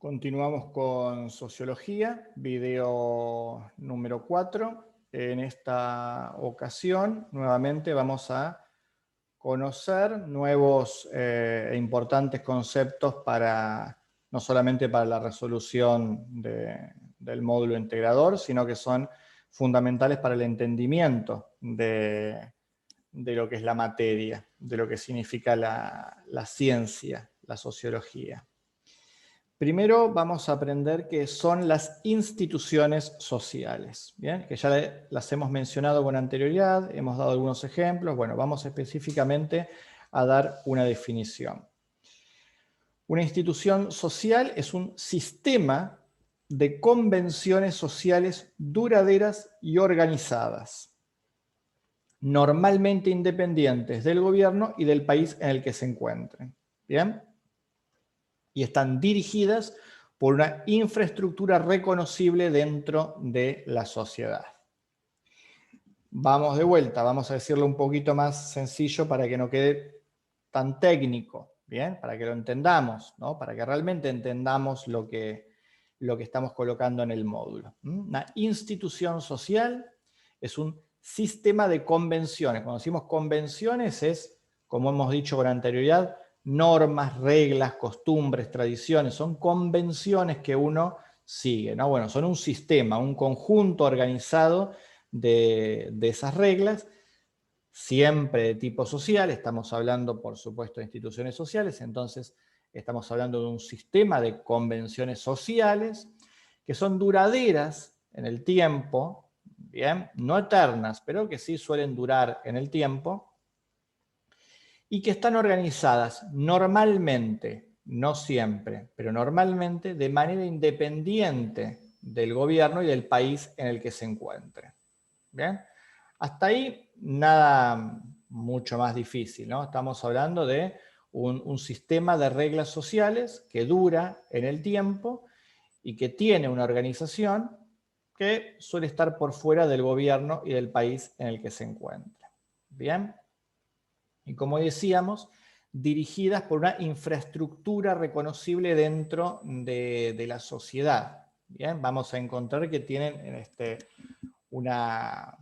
Continuamos con sociología, video número 4. En esta ocasión, nuevamente vamos a conocer nuevos e importantes conceptos no solamente para la resolución del módulo integrador, sino que son fundamentales para el entendimiento de lo que es la materia, de lo que significa la ciencia, la sociología. Primero vamos a aprender qué son las instituciones sociales, ¿bien? Que ya las hemos mencionado con anterioridad, hemos dado algunos ejemplos. Bueno, vamos específicamente a dar una definición. Una institución social es un sistema de convenciones sociales duraderas y organizadas, normalmente independientes del gobierno y del país en el que se encuentren, ¿bien? Y están dirigidas por una infraestructura reconocible dentro de la sociedad. Vamos de vuelta, vamos a decirlo un poquito más sencillo para que no quede tan técnico, ¿bien? Para que lo entendamos, ¿no? Para que realmente entendamos lo que estamos colocando en el módulo. Una institución social es un sistema de convenciones. Cuando decimos convenciones es, como hemos dicho con anterioridad, normas, reglas, costumbres, tradiciones, son convenciones que uno sigue, ¿no? Bueno, son un sistema, un conjunto organizado de esas reglas, siempre de tipo social. Estamos hablando, por supuesto, de instituciones sociales, entonces estamos hablando de un sistema de convenciones sociales que son duraderas en el tiempo, ¿bien? No eternas, pero que sí suelen durar en el tiempo, y que están organizadas normalmente, no siempre, pero normalmente de manera independiente del gobierno y del país en el que se encuentre. ¿Bien? Hasta ahí nada mucho más difícil, ¿no? Estamos hablando de un sistema de reglas sociales que dura en el tiempo y que tiene una organización que suele estar por fuera del gobierno y del país en el que se encuentra. ¿Bien? Y como decíamos, dirigidas por una infraestructura reconocible dentro de la sociedad. Bien, vamos a encontrar que tienen una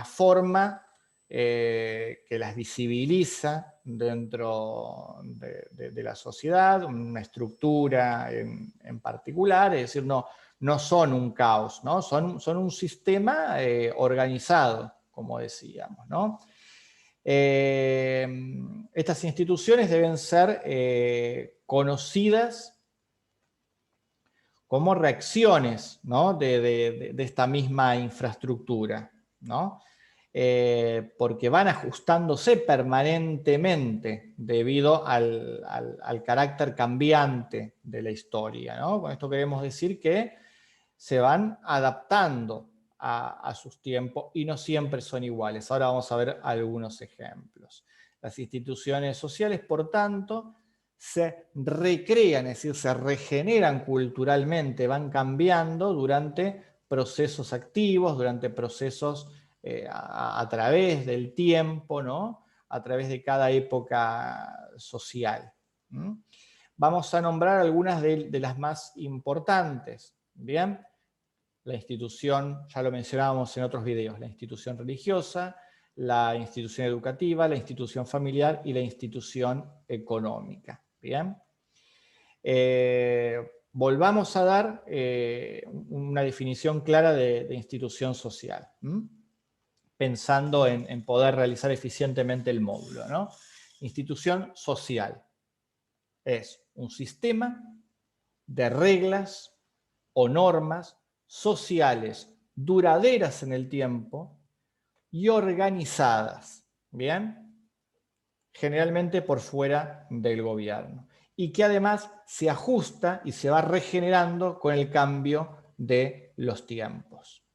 forma que las visibiliza dentro de la sociedad, una estructura en particular, es decir, no son un caos, ¿no? Son un sistema organizado, como decíamos, ¿no? Estas instituciones deben ser conocidas como reacciones, ¿no? de esta misma infraestructura, ¿no? Porque van ajustándose permanentemente debido al carácter cambiante de la historia, ¿no? Con esto queremos decir que se van adaptando a sus tiempos y no siempre son iguales. Ahora vamos a ver algunos ejemplos. Las instituciones sociales, por tanto, se recrean, es decir, se regeneran culturalmente, van cambiando durante procesos activos, durante procesos a través del tiempo, ¿no? A través de cada época social. Vamos a nombrar algunas de las más importantes. Bien, la institución, ya lo mencionábamos en otros videos, la institución religiosa, la institución educativa, la institución familiar y la institución económica. Bien. Volvamos a dar una definición clara de institución social, pensando en poder realizar eficientemente el módulo, ¿no? Institución social es un sistema de reglas o normas sociales duraderas en el tiempo y organizadas, ¿bien? Generalmente por fuera del gobierno, y que además se ajusta y se va regenerando con el cambio de los tiempos.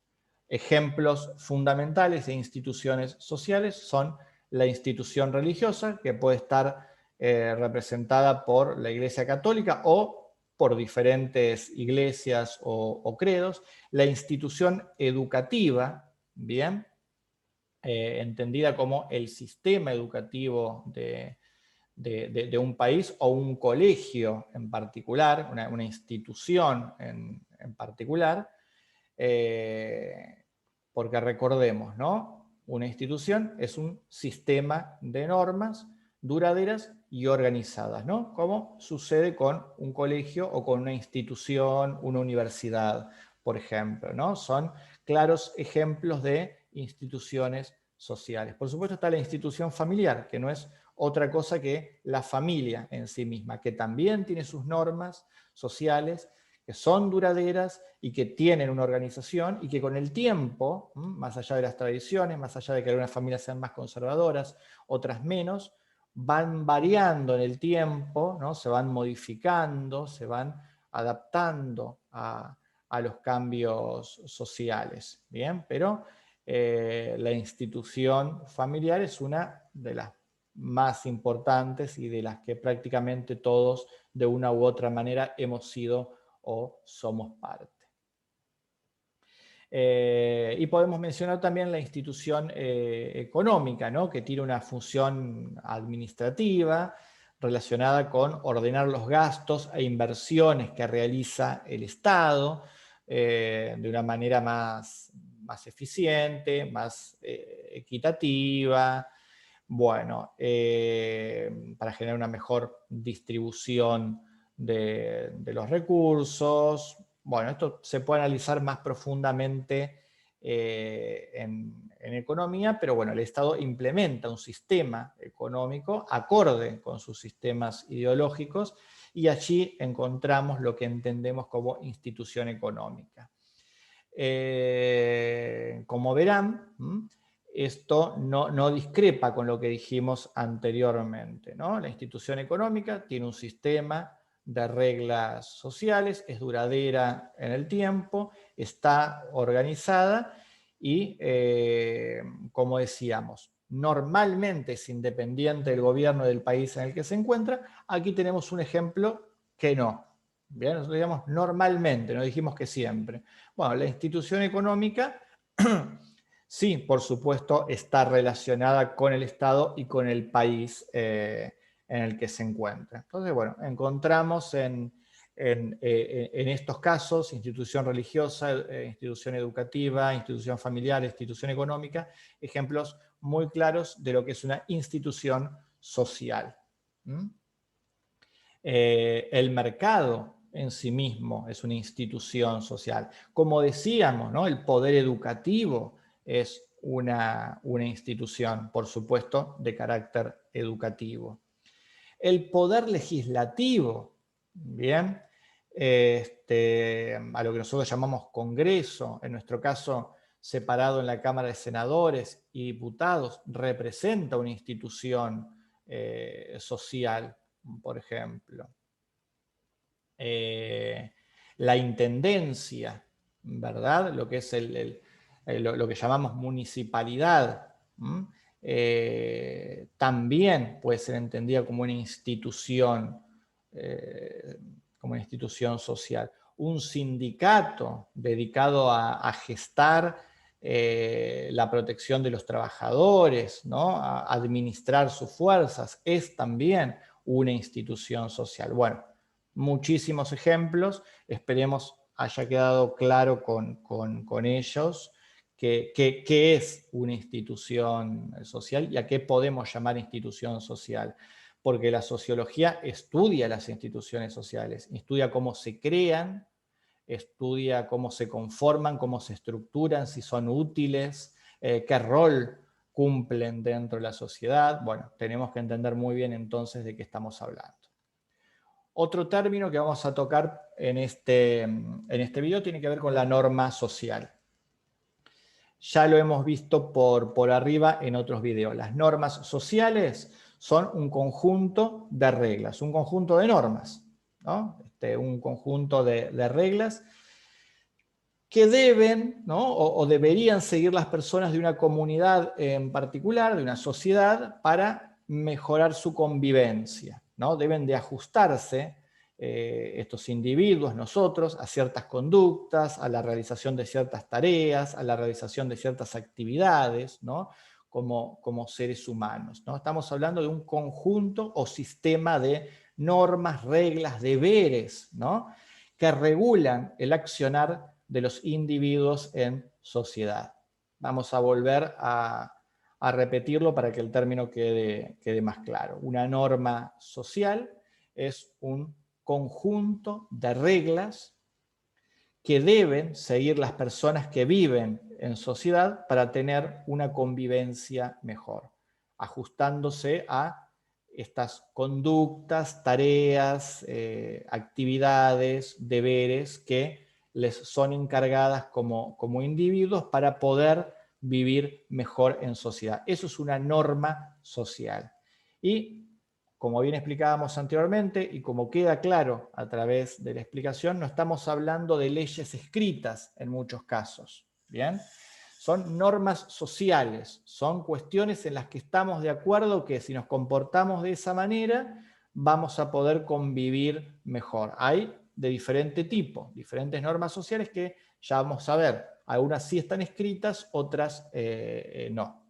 Ejemplos fundamentales de instituciones sociales son la institución religiosa, que puede estar representada por la Iglesia Católica o por diferentes iglesias o credos, la institución educativa, ¿bien? Entendida como el sistema educativo de de un país o un colegio en particular, una institución en particular, porque recordemos, ¿no? Una institución es un sistema de normas duraderas y organizadas, ¿no? Como sucede con un colegio o con una institución, una universidad, por ejemplo, ¿no? Son claros ejemplos de instituciones sociales. Por supuesto está la institución familiar, que no es otra cosa que la familia en sí misma, que también tiene sus normas sociales, que son duraderas y que tienen una organización y que con el tiempo, más allá de las tradiciones, más allá de que algunas familias sean más conservadoras, otras menos, van variando en el tiempo, ¿no? Se van modificando, se van adaptando a los cambios sociales, ¿bien? Pero la institución familiar es una de las más importantes y de las que prácticamente todos de una u otra manera hemos sido o somos parte. Y podemos mencionar también la institución económica, ¿no? Que tiene una función administrativa relacionada con ordenar los gastos e inversiones que realiza el Estado de una manera más eficiente, más equitativa, bueno, para generar una mejor distribución de los recursos. Bueno, esto se puede analizar más profundamente en economía, pero bueno, el Estado implementa un sistema económico acorde con sus sistemas ideológicos y allí encontramos lo que entendemos como institución económica. Como verán, esto no discrepa con lo que dijimos anteriormente, ¿no? La institución económica tiene un sistema de reglas sociales, es duradera en el tiempo, está organizada y, como decíamos, normalmente es independiente del gobierno del país en el que se encuentra. Aquí tenemos un ejemplo que no. Bien, nosotros digamos normalmente, no dijimos que siempre. Bueno, la institución económica sí, por supuesto, está relacionada con el Estado y con el país en el que se encuentra. Entonces, bueno, encontramos en estos casos, institución religiosa, institución educativa, institución familiar, institución económica, ejemplos muy claros de lo que es una institución social. El mercado en sí mismo es una institución social. Como decíamos, ¿no? El poder educativo es una institución, por supuesto, de carácter educativo. El poder legislativo, bien, a lo que nosotros llamamos Congreso, en nuestro caso separado en la Cámara de Senadores y Diputados, representa una institución social, por ejemplo. La intendencia, ¿verdad? Lo que es lo que llamamos municipalidad, también puede ser entendida como una institución social. Un sindicato dedicado a gestar la protección de los trabajadores, ¿no? A administrar sus fuerzas, es también una institución social. Bueno, muchísimos ejemplos, esperemos haya quedado claro con ellos qué es una institución social y a qué podemos llamar institución social. Porque la sociología estudia las instituciones sociales, estudia cómo se crean, estudia cómo se conforman, cómo se estructuran, si son útiles, qué rol cumplen dentro de la sociedad. Bueno, tenemos que entender muy bien entonces de qué estamos hablando. Otro término que vamos a tocar en este video tiene que ver con la norma social. Ya lo hemos visto por arriba en otros videos. Las normas sociales son un conjunto de reglas, un conjunto de normas, ¿no? Un conjunto de reglas que deben, ¿no? o deberían seguir las personas de una comunidad en particular, de una sociedad, para mejorar su convivencia, ¿no? Deben de ajustarse estos individuos, nosotros, a ciertas conductas, a la realización de ciertas tareas, a la realización de ciertas actividades, ¿no? como seres humanos, ¿no? Estamos hablando de un conjunto o sistema de normas, reglas, deberes, ¿no? Que regulan el accionar de los individuos en sociedad. Vamos a volver a repetirlo para que el término quede más claro. Una norma social es un conjunto de reglas que deben seguir las personas que viven en sociedad para tener una convivencia mejor, ajustándose a estas conductas, tareas, actividades, deberes que les son encargadas como individuos para poder vivir mejor en sociedad. Eso es una norma social. Y como bien explicábamos anteriormente y como queda claro a través de la explicación, no estamos hablando de leyes escritas en muchos casos, ¿bien? Son normas sociales, son cuestiones en las que estamos de acuerdo que si nos comportamos de esa manera vamos a poder convivir mejor. Hay de diferente tipo, diferentes normas sociales que ya vamos a ver. Algunas sí están escritas, otras no.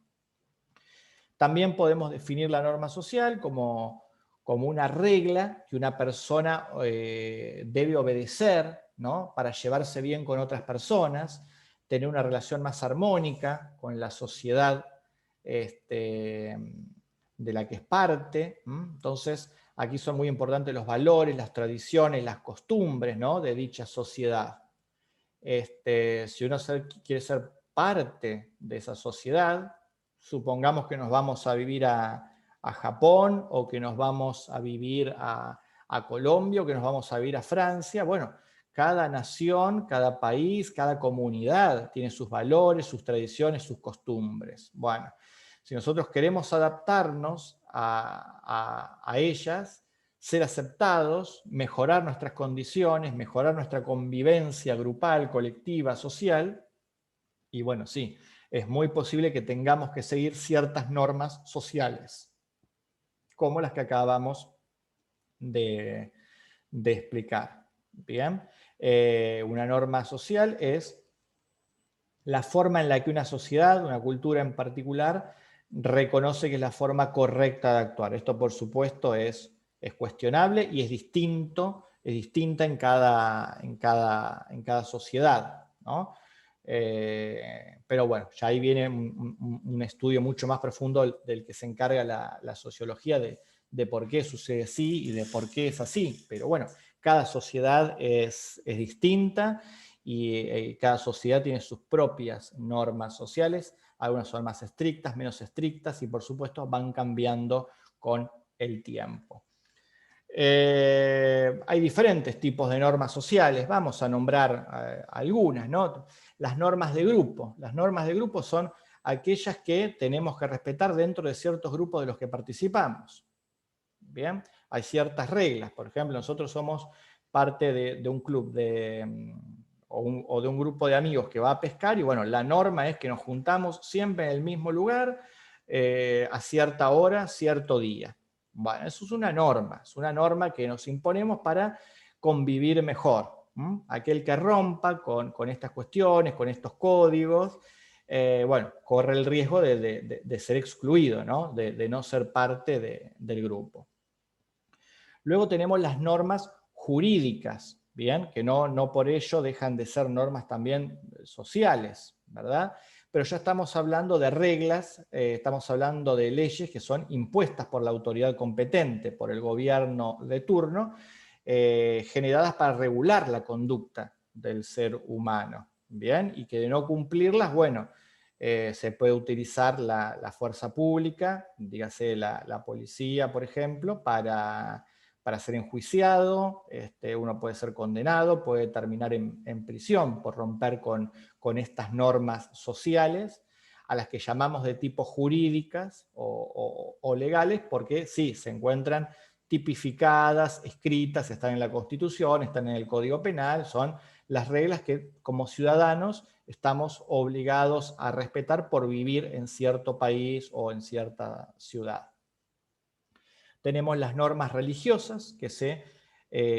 También podemos definir la norma social como una regla que una persona debe obedecer, ¿no? Para llevarse bien con otras personas, tener una relación más armónica con la sociedad de la que es parte. Entonces, aquí son muy importantes los valores, las tradiciones, las costumbres, ¿no? De dicha sociedad. Si uno quiere ser parte de esa sociedad, supongamos que nos vamos a vivir a Japón, o que nos vamos a vivir a Colombia, o que nos vamos a vivir a Francia. Bueno, cada nación, cada país, cada comunidad tiene sus valores, sus tradiciones, sus costumbres. Bueno, si nosotros queremos adaptarnos a ellas, ser aceptados, mejorar nuestras condiciones, mejorar nuestra convivencia grupal, colectiva, social, y bueno, sí, es muy posible que tengamos que seguir ciertas normas sociales, como las que acabamos de explicar. Bien, una norma social es la forma en la que una sociedad, una cultura en particular, reconoce que es la forma correcta de actuar. Esto, por supuesto, es cuestionable y es distinta en cada sociedad, ¿no? Pero bueno, ya ahí viene un estudio mucho más profundo del que se encarga la sociología de por qué sucede así y de por qué es así. Pero bueno, cada sociedad es distinta y cada sociedad tiene sus propias normas sociales. Algunas son más estrictas, menos estrictas y por supuesto van cambiando con el tiempo. Hay diferentes tipos de normas sociales, vamos a nombrar algunas, ¿no? Las normas de grupo. Las normas de grupo son aquellas que tenemos que respetar dentro de ciertos grupos de los que participamos. Bien, hay ciertas reglas. Por ejemplo, nosotros somos parte de un club o de un grupo de amigos que va a pescar, y bueno, la norma es que nos juntamos siempre en el mismo lugar, a cierta hora, cierto día. Bueno, eso es una norma que nos imponemos para convivir mejor. Aquel que rompa con estas cuestiones, con estos códigos, bueno, corre el riesgo de ser excluido, ¿no? De no ser parte del grupo. Luego tenemos las normas jurídicas, ¿bien? Que no por ello dejan de ser normas también sociales, ¿verdad? Pero ya estamos hablando de reglas, estamos hablando de leyes que son impuestas por la autoridad competente, por el gobierno de turno, generadas para regular la conducta del ser humano, ¿bien? Y que de no cumplirlas, bueno, se puede utilizar la fuerza pública, dígase la policía, por ejemplo, para ser enjuiciado, uno puede ser condenado, puede terminar en prisión por romper con estas normas sociales, a las que llamamos de tipo jurídicas o legales, porque sí, se encuentran tipificadas, escritas, están en la Constitución, están en el Código Penal, son las reglas que como ciudadanos estamos obligados a respetar por vivir en cierto país o en cierta ciudad. Tenemos las normas religiosas que se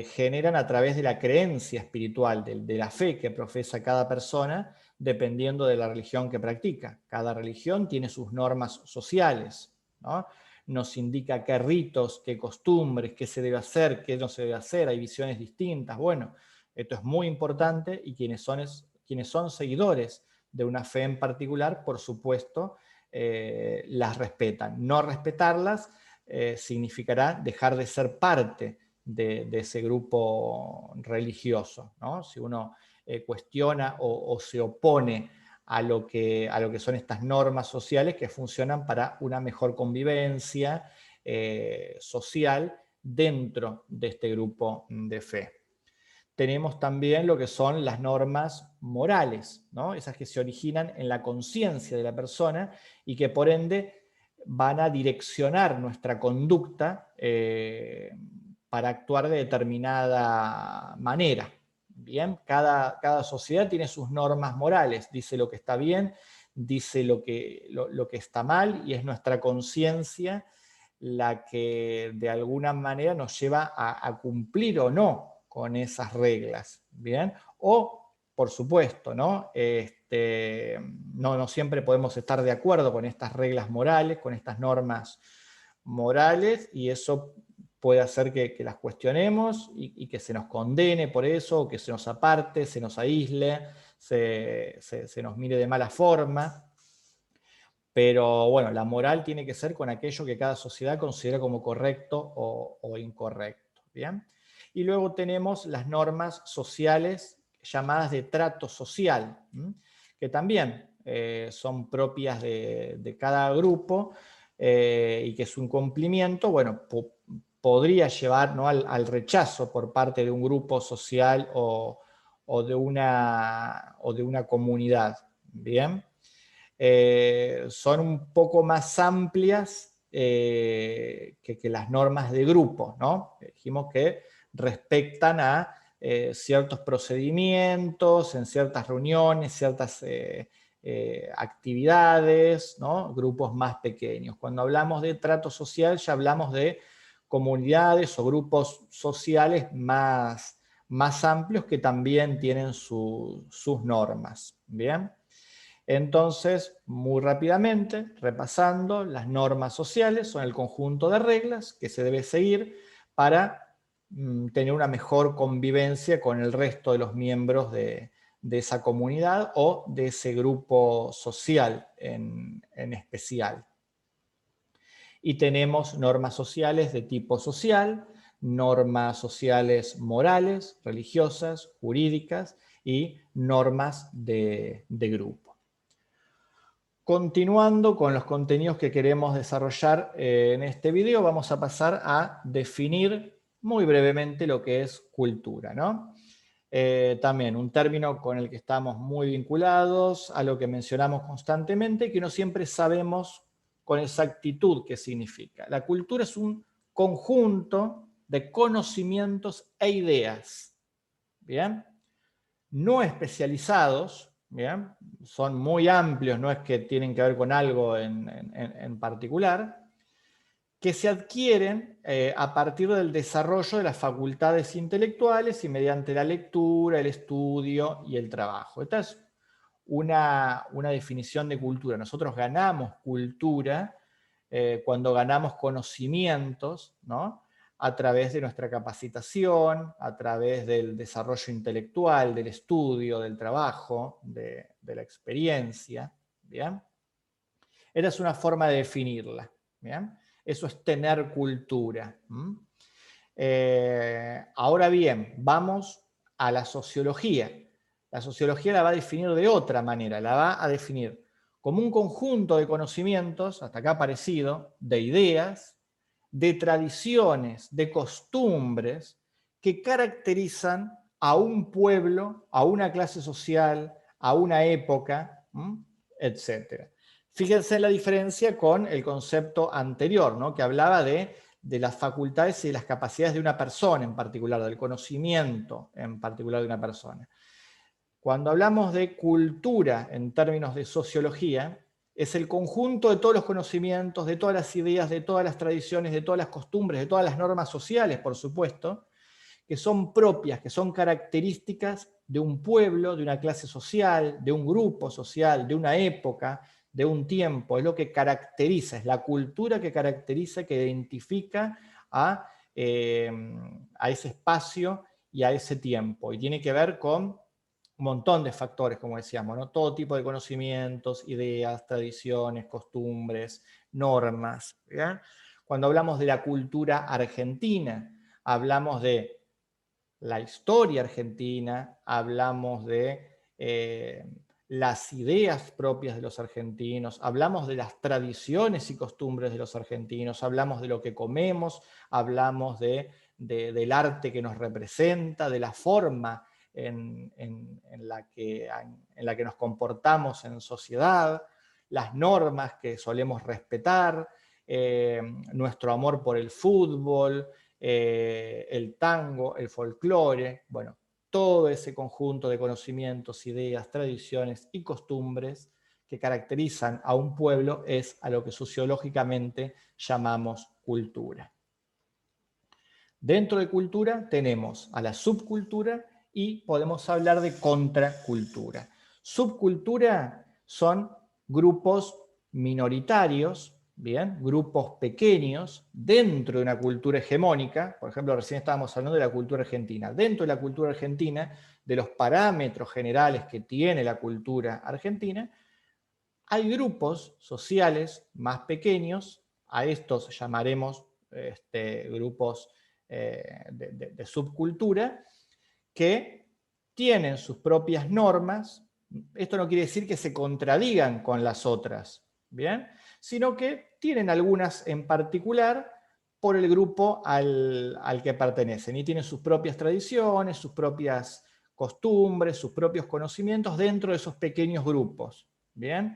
generan a través de la creencia espiritual, de la fe que profesa cada persona dependiendo de la religión que practica. Cada religión tiene sus normas sociales, ¿no? Nos indica qué ritos, qué costumbres, qué se debe hacer, qué no se debe hacer, hay visiones distintas. Bueno, esto es muy importante y quienes son seguidores de una fe en particular, por supuesto, las respetan. No respetarlas significará dejar de ser parte de ese grupo religioso, ¿no? Si uno cuestiona o se opone a lo que son estas normas sociales que funcionan para una mejor convivencia social dentro de este grupo de fe. Tenemos también lo que son las normas morales, ¿no? Esas que se originan en la conciencia de la persona y que por ende van a direccionar nuestra conducta para actuar de determinada manera. Bien, cada sociedad tiene sus normas morales, dice lo que está bien, dice lo que está mal, y es nuestra conciencia la que de alguna manera nos lleva a cumplir o no con esas reglas, ¿bien? O, por supuesto, ¿no? No siempre podemos estar de acuerdo con estas reglas morales, con estas normas morales, y eso puede hacer que las cuestionemos y que se nos condene por eso, o que se nos aparte, se nos aísle, se nos mire de mala forma. Pero bueno, la moral tiene que ser con aquello que cada sociedad considera como correcto o incorrecto, ¿bien? Y luego tenemos las normas sociales llamadas de trato social, que también son propias de cada grupo y que su incumplimiento, bueno, podría llevar, ¿no?, al rechazo por parte de un grupo social o de una comunidad, ¿bien? Son un poco más amplias que las normas de grupo, ¿no? Dijimos que respectan a ciertos procedimientos, en ciertas reuniones, ciertas actividades, ¿no? Grupos más pequeños. Cuando hablamos de trato social ya hablamos de comunidades o grupos sociales más amplios que también tienen sus normas, ¿bien? Entonces, muy rápidamente, repasando, las normas sociales son el conjunto de reglas que se debe seguir para tener una mejor convivencia con el resto de los miembros de esa comunidad o de ese grupo social en especial. Y tenemos normas sociales de tipo social, normas sociales morales, religiosas, jurídicas y normas de grupo. Continuando con los contenidos que queremos desarrollar en este video, vamos a pasar a definir muy brevemente lo que es cultura, ¿no? También un término con el que estamos muy vinculados, a lo que mencionamos constantemente, que no siempre sabemos con exactitud qué significa. La cultura es un conjunto de conocimientos e ideas, ¿bien? No especializados, ¿bien? Son muy amplios, no es que tienen que ver con algo en particular, que se adquieren a partir del desarrollo de las facultades intelectuales y mediante la lectura, el estudio y el trabajo. Esta es una definición de cultura. Nosotros ganamos cultura cuando ganamos conocimientos, ¿no?, a través de nuestra capacitación, a través del desarrollo intelectual, del estudio, del trabajo, de la experiencia, ¿bien? Esta es una forma de definirla, ¿bien? Eso es tener cultura. Ahora bien, vamos a la sociología. La sociología la va a definir de otra manera, la va a definir como un conjunto de conocimientos, hasta acá parecido, de ideas, de tradiciones, de costumbres que caracterizan a un pueblo, a una clase social, a una época, etc. Fíjense la diferencia con el concepto anterior, ¿no?, que hablaba de las facultades y de las capacidades de una persona en particular, del conocimiento en particular de una persona. Cuando hablamos de cultura en términos de sociología, es el conjunto de todos los conocimientos, de todas las ideas, de todas las tradiciones, de todas las costumbres, de todas las normas sociales, por supuesto, que son propias, que son características de un pueblo, de una clase social, de un grupo social, de una época, de un tiempo. Es lo que caracteriza, es la cultura que caracteriza, que identifica a ese espacio y a ese tiempo. Y tiene que ver con un montón de factores, como decíamos, ¿no? Todo tipo de conocimientos, ideas, tradiciones, costumbres, normas. ¿Bien? Cuando hablamos de la cultura argentina, hablamos de la historia argentina, hablamos de las ideas propias de los argentinos, hablamos de las tradiciones y costumbres de los argentinos, hablamos de lo que comemos, hablamos del arte que nos representa, de la forma en la que nos comportamos en sociedad, las normas que solemos respetar, nuestro amor por el fútbol, el tango, el folclore, bueno, todo ese conjunto de conocimientos, ideas, tradiciones y costumbres que caracterizan a un pueblo es a lo que sociológicamente llamamos cultura. Dentro de cultura tenemos a la subcultura y podemos hablar de contracultura. Subcultura son grupos minoritarios, ¿bien? Grupos pequeños dentro de una cultura hegemónica. Por ejemplo, recién estábamos hablando de la cultura argentina. Dentro de la cultura argentina, de los parámetros generales que tiene la cultura argentina, hay grupos sociales más pequeños, a estos llamaremos grupos de subcultura, que tienen sus propias normas. Esto no quiere decir que se contradigan con las otras, ¿bien? Sino que tienen algunas en particular por el grupo al que pertenecen y tienen sus propias tradiciones, sus propias costumbres, sus propios conocimientos dentro de esos pequeños grupos, ¿bien?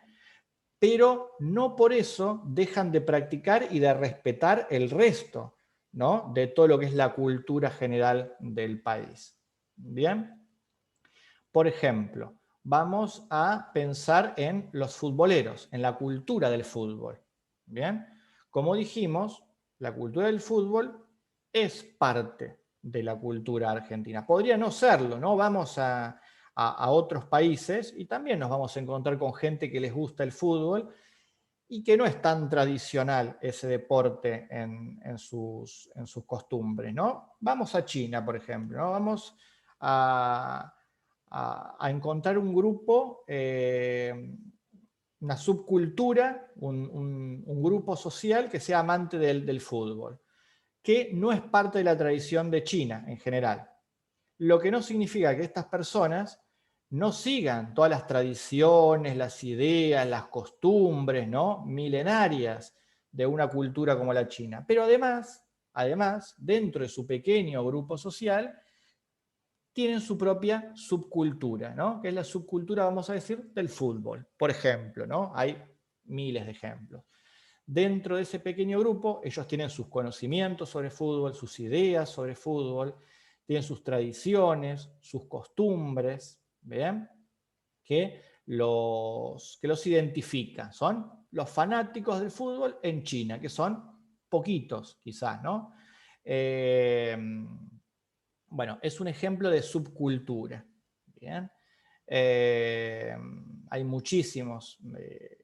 Pero no por eso dejan de practicar y de respetar el resto, ¿no? De todo lo que es la cultura general del país. ¿Bien? Por ejemplo, vamos a pensar en los futboleros, en la cultura del fútbol. ¿Bien? Como dijimos, la cultura del fútbol es parte de la cultura argentina. Podría no serlo, ¿no? Vamos a otros países y también nos vamos a encontrar con gente que les gusta el fútbol y que no es tan tradicional ese deporte en sus costumbres, ¿no? Vamos a China, por ejemplo, ¿no? Vamos a encontrar un grupo, una subcultura, un grupo social que sea amante del fútbol, que no es parte de la tradición de China en general. Lo que no significa que estas personas no sigan todas las tradiciones, las ideas, las costumbres, ¿no? Milenarias de una cultura como la China. Pero además, dentro de su pequeño grupo social, tienen su propia subcultura, ¿no? Que es la subcultura, vamos a decir, del fútbol, por ejemplo, ¿no? Hay miles de ejemplos. Dentro de ese pequeño grupo, ellos tienen sus conocimientos sobre fútbol, sus ideas sobre fútbol, tienen sus tradiciones, sus costumbres, ¿bien? Que los identifica. Son los fanáticos del fútbol en China, que son poquitos quizás, ¿no? Bueno, es un ejemplo de subcultura. ¿Bien? Hay muchísimos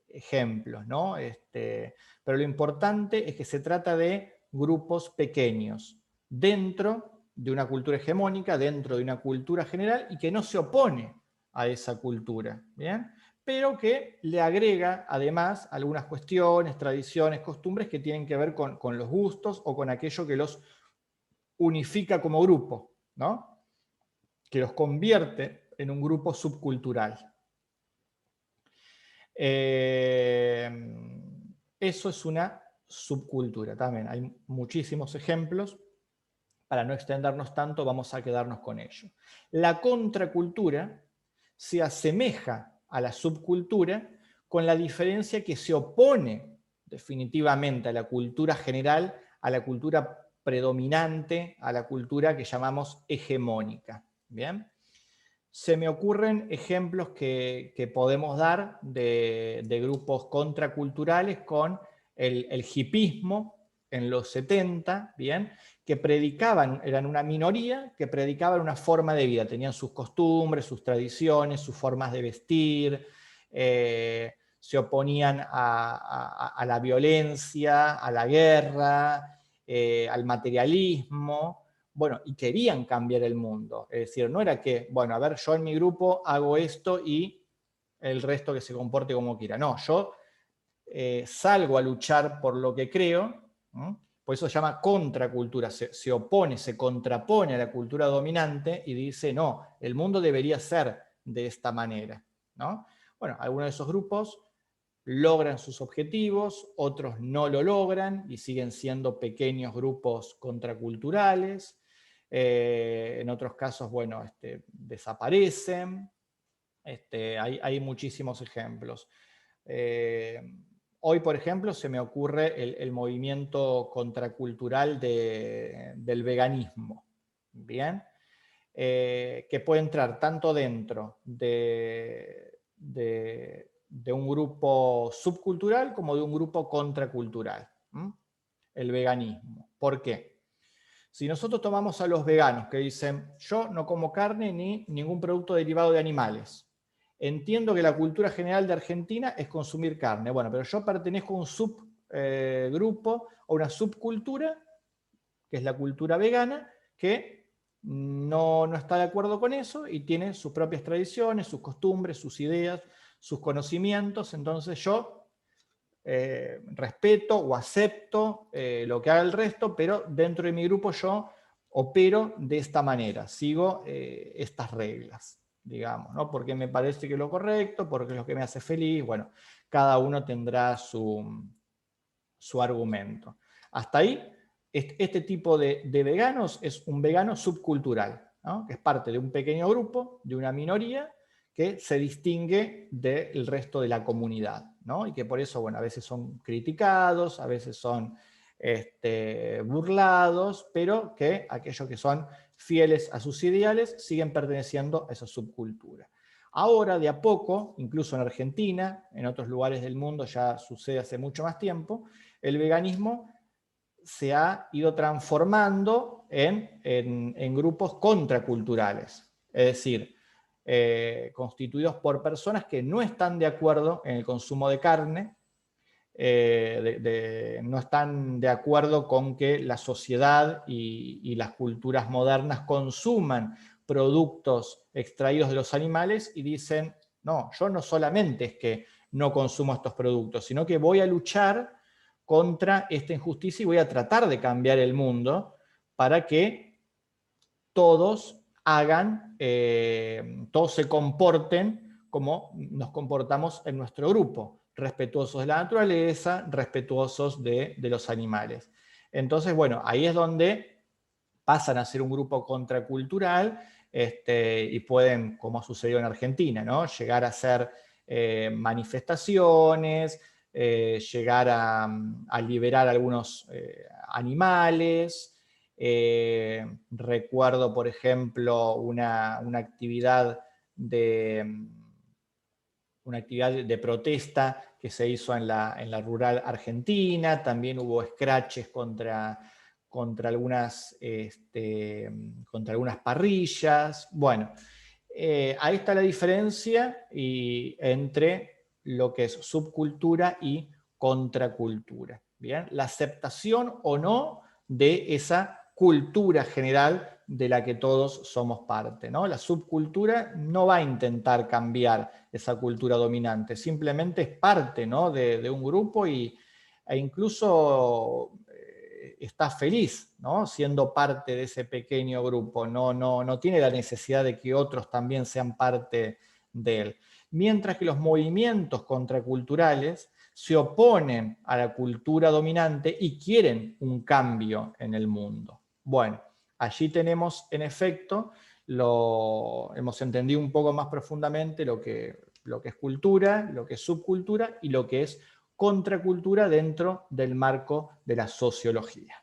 ejemplos, ¿no? Pero lo importante es que se trata de grupos pequeños dentro de una cultura hegemónica, dentro de una cultura general y que no se opone a esa cultura, ¿bien? Pero que le agrega además algunas cuestiones, tradiciones, costumbres que tienen que ver con los gustos o con aquello que los unifica como grupo, ¿no? Que los convierte en un grupo subcultural. Eso es una subcultura también. Hay muchísimos ejemplos. Para no extendernos tanto, vamos a quedarnos con ello. La contracultura se asemeja a la subcultura con la diferencia que se opone definitivamente a la cultura general, a la cultura predominante, a la cultura que llamamos hegemónica. ¿Bien? Se me ocurren ejemplos que podemos dar de grupos contraculturales con el hipismo en los 70, ¿bien? que predicaban, eran una minoría que predicaban una forma de vida, tenían sus costumbres, sus tradiciones, sus formas de vestir, se oponían a la violencia, a la guerra, al materialismo, bueno, y querían cambiar el mundo. Es decir, no era que, bueno, a ver, yo en mi grupo hago esto y el resto que se comporte como quiera. No, yo salgo a luchar por lo que creo, ¿no? Por eso se llama contracultura, se opone, se contrapone a la cultura dominante y dice, no, el mundo debería ser de esta manera, ¿no? Bueno, algunos de esos grupos logran sus objetivos, otros no lo logran y siguen siendo pequeños grupos contraculturales. En otros casos, bueno, desaparecen. Hay muchísimos ejemplos. Hoy, por ejemplo, se me ocurre el movimiento contracultural del veganismo, ¿bien? Que puede entrar tanto dentro de un grupo subcultural como de un grupo contracultural. El veganismo. ¿Por qué? Si nosotros tomamos a los veganos que dicen, yo no como carne ni ningún producto derivado de animales, entiendo que la cultura general de Argentina es consumir carne, bueno, pero yo pertenezco a un subgrupo o una subcultura, que es la cultura vegana, que no está de acuerdo con eso y tiene sus propias tradiciones, sus costumbres, sus ideas, sus conocimientos, entonces yo respeto o acepto lo que haga el resto, pero dentro de mi grupo yo opero de esta manera, sigo estas reglas, digamos, ¿no? Porque me parece que es lo correcto, porque es lo que me hace feliz, bueno, cada uno tendrá su argumento. Hasta ahí, este tipo de veganos es un vegano subcultural, ¿no? Que es parte de un pequeño grupo, de una minoría, que se distingue del resto de la comunidad, ¿no? Y que por eso, bueno, a veces son criticados, a veces son burlados, pero que aquellos que son fieles a sus ideales siguen perteneciendo a esa subcultura. Ahora, de a poco, incluso en Argentina, en otros lugares del mundo ya sucede hace mucho más tiempo, el veganismo se ha ido transformando en grupos contraculturales, es decir, constituidos por personas que no están de acuerdo en el consumo de carne, no están de acuerdo con que la sociedad y las culturas modernas consuman productos extraídos de los animales y dicen, no, yo no solamente es que no consumo estos productos, sino que voy a luchar contra esta injusticia y voy a tratar de cambiar el mundo para que todos hagan, todos se comporten como nos comportamos en nuestro grupo, respetuosos de la naturaleza, respetuosos de los animales. Entonces, bueno, ahí es donde pasan a ser un grupo contracultural y pueden, como sucedió en Argentina, ¿no? Llegar a hacer manifestaciones, llegar a liberar algunos animales. Recuerdo, por ejemplo, una actividad de protesta que se hizo en la rural argentina, también hubo escraches contra algunas parrillas. Bueno, ahí está la diferencia entre lo que es subcultura y contracultura. ¿Bien? La aceptación o no de esa cultura general de la que todos somos parte, ¿no? La subcultura no va a intentar cambiar esa cultura dominante, simplemente es parte, ¿no? de un grupo e incluso está feliz, ¿no? Siendo parte de ese pequeño grupo, no tiene la necesidad de que otros también sean parte de él. Mientras que los movimientos contraculturales se oponen a la cultura dominante y quieren un cambio en el mundo. Bueno, allí tenemos, en efecto, hemos entendido un poco más profundamente lo que es cultura, lo que es subcultura y lo que es contracultura dentro del marco de la sociología.